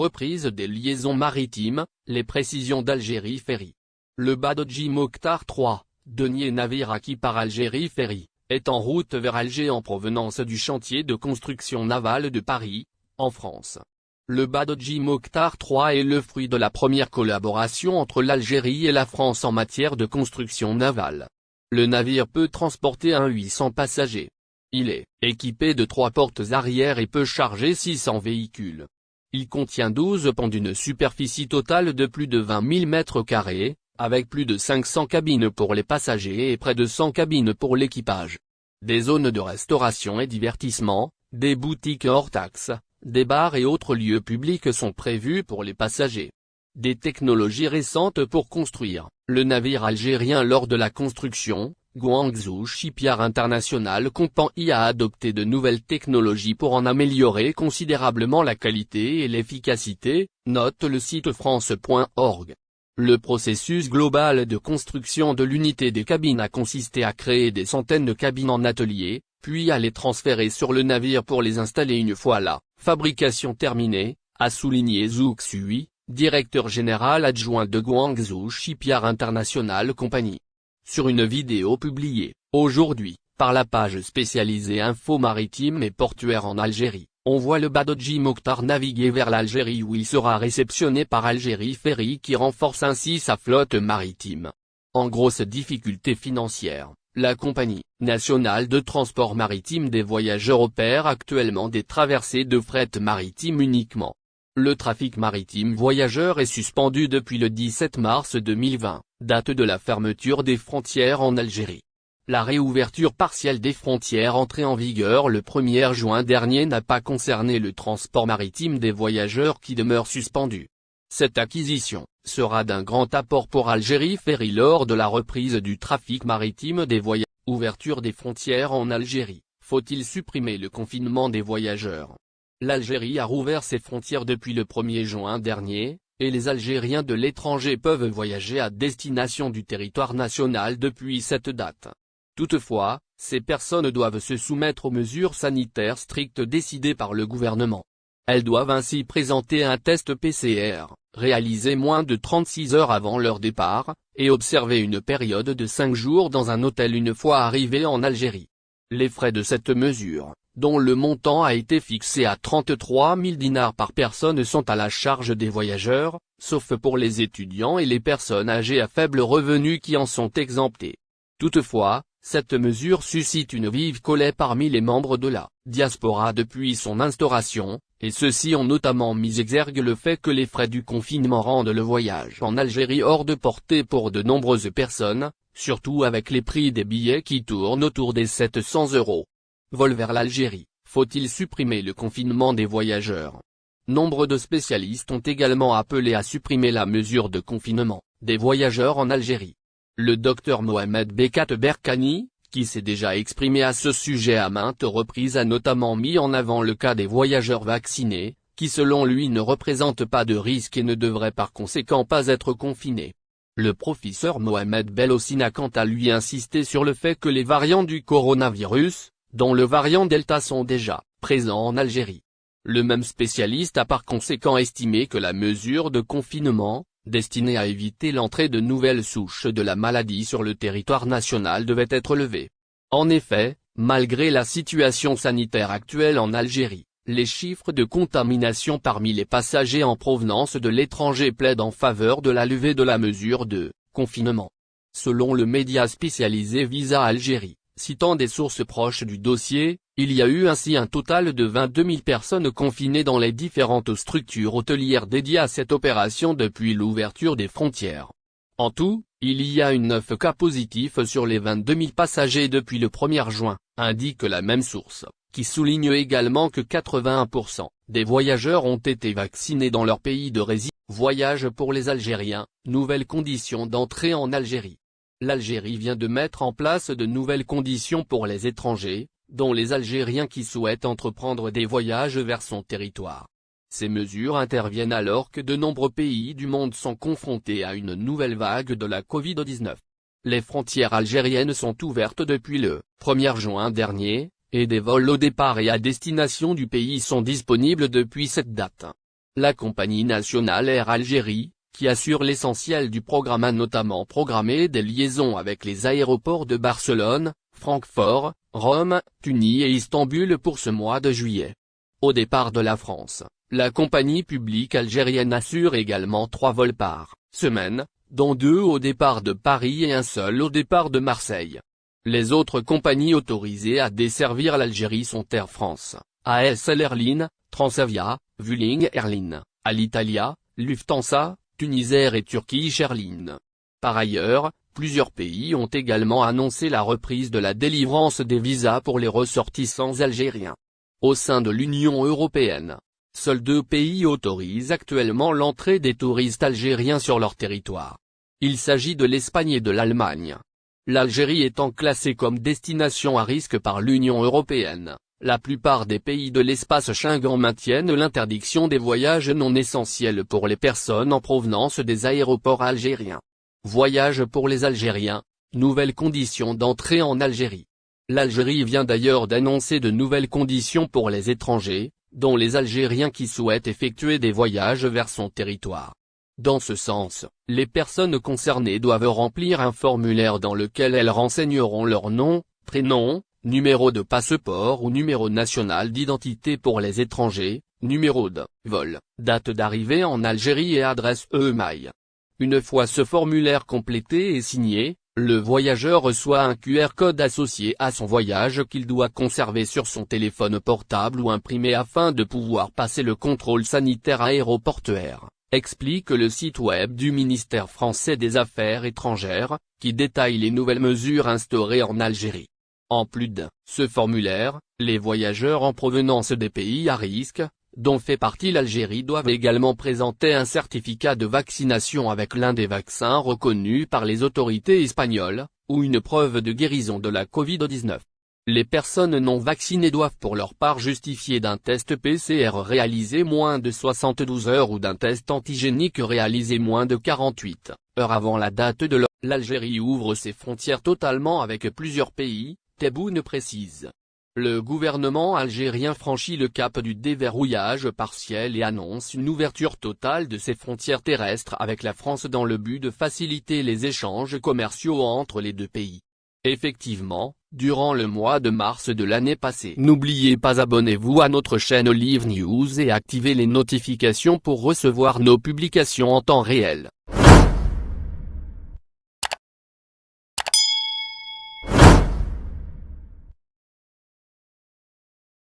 reprise des liaisons maritimes, les précisions d'Algérie Ferry. Le Badodji Mokhtar 3, denier navire acquis par Algérie Ferry, est en route vers Alger en provenance du chantier de construction navale de Paris, en France. Le Badodji Mokhtar 3 est le fruit de la première collaboration entre l'Algérie et la France en matière de construction navale. Le navire peut transporter 800 passagers. Il est équipé de 3 portes arrière et peut charger 600 véhicules. Il contient 12 ponts d'une superficie totale de plus de 20 000 m², avec plus de 500 cabines pour les passagers et près de 100 cabines pour l'équipage. Des zones de restauration et divertissement, des boutiques hors taxes, des bars et autres lieux publics sont prévus pour les passagers. Des technologies récentes pour construire. Le navire algérien lors de la construction, Guangzhou Shipyard International Company a adopté de nouvelles technologies pour en améliorer considérablement la qualité et l'efficacité, note le site france.org. Le processus global de construction de l'unité des cabines a consisté à créer des centaines de cabines en atelier, puis à les transférer sur le navire pour les installer une fois la fabrication terminée, a souligné Zhou Xui, directeur général adjoint de Guangzhou Shipyard International Company. Sur une vidéo publiée, aujourd'hui, par la page spécialisée Info Maritime et Portuaire en Algérie, on voit le Badodji Mokhtar naviguer vers l'Algérie où il sera réceptionné par Algérie Ferry qui renforce ainsi sa flotte maritime. En grosse difficulté financière, la Compagnie nationale de transport maritime des voyageurs opère actuellement des traversées de fret maritime uniquement. Le trafic maritime voyageurs est suspendu depuis le 17 mars 2020, date de la fermeture des frontières en Algérie. La réouverture partielle des frontières entrée en vigueur le 1er juin dernier n'a pas concerné le transport maritime des voyageurs qui demeure suspendu. Cette acquisition sera d'un grand apport pour Algérie Ferry lors de la reprise du trafic maritime des voyageurs. Ouverture des frontières en Algérie, faut-il supprimer le confinement des voyageurs? L'Algérie a rouvert ses frontières depuis le 1er juin dernier, et les Algériens de l'étranger peuvent voyager à destination du territoire national depuis cette date. Toutefois, ces personnes doivent se soumettre aux mesures sanitaires strictes décidées par le gouvernement. Elles doivent ainsi présenter un test PCR, réalisé moins de 36 heures avant leur départ, et observer une période de 5 jours dans un hôtel une fois arrivées en Algérie. Les frais de cette mesure, dont le montant a été fixé à 33 000 dinars par personne, sont à la charge des voyageurs, sauf pour les étudiants et les personnes âgées à faible revenu qui en sont exemptées. Toutefois, cette mesure suscite une vive colère parmi les membres de la diaspora depuis son instauration, et ceux-ci ont notamment mis exergue le fait que les frais du confinement rendent le voyage en Algérie hors de portée pour de nombreuses personnes, surtout avec les prix des billets qui tournent autour des 700 €. Vol vers l'Algérie, faut-il supprimer le confinement des voyageurs? Nombre de spécialistes ont également appelé à supprimer la mesure de confinement des voyageurs en Algérie. Le docteur Mohamed Bekat Berkani, qui s'est déjà exprimé à ce sujet à maintes reprises, a notamment mis en avant le cas des voyageurs vaccinés, qui selon lui ne représentent pas de risque et ne devraient par conséquent pas être confinés. Le professeur Mohamed Bellossine a quant à lui insisté sur le fait que les variants du coronavirus, dont le variant Delta, sont déjà présents en Algérie. Le même spécialiste a par conséquent estimé que la mesure de confinement, destinée à éviter l'entrée de nouvelles souches de la maladie sur le territoire national, devait être levée. En effet, malgré la situation sanitaire actuelle en Algérie, les chiffres de contamination parmi les passagers en provenance de l'étranger plaident en faveur de la levée de la mesure de confinement. Selon le média spécialisé Visa Algérie, citant des sources proches du dossier, il y a eu ainsi un total de 22 000 personnes confinées dans les différentes structures hôtelières dédiées à cette opération depuis l'ouverture des frontières. En tout, il y a eu 9 cas positifs sur les 22 000 passagers depuis le 1er juin, indique la même source, qui souligne également que 81% des voyageurs ont été vaccinés dans leur pays de résidence. Voyage pour les Algériens, nouvelles conditions d'entrée en Algérie. L'Algérie vient de mettre en place de nouvelles conditions pour les étrangers, dont les Algériens qui souhaitent entreprendre des voyages vers son territoire. Ces mesures interviennent alors que de nombreux pays du monde sont confrontés à une nouvelle vague de la Covid-19. Les frontières algériennes sont ouvertes depuis le 1er juin dernier, et des vols au départ et à destination du pays sont disponibles depuis cette date. La compagnie nationale Air Algérie, qui assure l'essentiel du programme, a notamment programmé des liaisons avec les aéroports de Barcelone, Francfort, Rome, Tunis et Istanbul pour ce mois de juillet. Au départ de la France, la compagnie publique algérienne assure également 3 vols par semaine, dont 2 au départ de Paris et un seul au départ de Marseille. Les autres compagnies autorisées à desservir l'Algérie sont Air France, ASL Airlines, Transavia, Vueling Airlines, Alitalia, Lufthansa, Tunisair et Turkish Airlines. Par ailleurs, plusieurs pays ont également annoncé la reprise de la délivrance des visas pour les ressortissants algériens. Au sein de l'Union européenne, seuls 2 pays autorisent actuellement l'entrée des touristes algériens sur leur territoire. Il s'agit de l'Espagne et de l'Allemagne. L'Algérie étant classée comme destination à risque par l'Union européenne, la plupart des pays de l'espace Schengen maintiennent l'interdiction des voyages non essentiels pour les personnes en provenance des aéroports algériens. Voyages pour les Algériens, nouvelles conditions d'entrée en Algérie. L'Algérie vient d'ailleurs d'annoncer de nouvelles conditions pour les étrangers, dont les Algériens qui souhaitent effectuer des voyages vers son territoire. Dans ce sens, les personnes concernées doivent remplir un formulaire dans lequel elles renseigneront leur nom, prénom, numéro de passeport ou numéro national d'identité pour les étrangers, numéro de vol, date d'arrivée en Algérie et adresse e-mail. Une fois ce formulaire complété et signé, le voyageur reçoit un QR code associé à son voyage qu'il doit conserver sur son téléphone portable ou imprimer afin de pouvoir passer le contrôle sanitaire aéroportuaire, explique le site web du ministère français des Affaires étrangères, qui détaille les nouvelles mesures instaurées en Algérie. En plus de ce formulaire, les voyageurs en provenance des pays à risque, dont fait partie l'Algérie, doivent également présenter un certificat de vaccination avec l'un des vaccins reconnus par les autorités espagnoles, ou une preuve de guérison de la Covid-19. Les personnes non vaccinées doivent pour leur part justifier d'un test PCR réalisé moins de 72 heures ou d'un test antigénique réalisé moins de 48 heures avant la date de l'Algérie ouvre ses frontières totalement avec plusieurs pays, Tebboune précise. Le gouvernement algérien franchit le cap du déverrouillage partiel et annonce une ouverture totale de ses frontières terrestres avec la France dans le but de faciliter les échanges commerciaux entre les 2 pays. Effectivement, durant le mois de mars de l'année passée. N'oubliez pas, abonnez-vous à notre chaîne Olive News et activez les notifications pour recevoir nos publications en temps réel.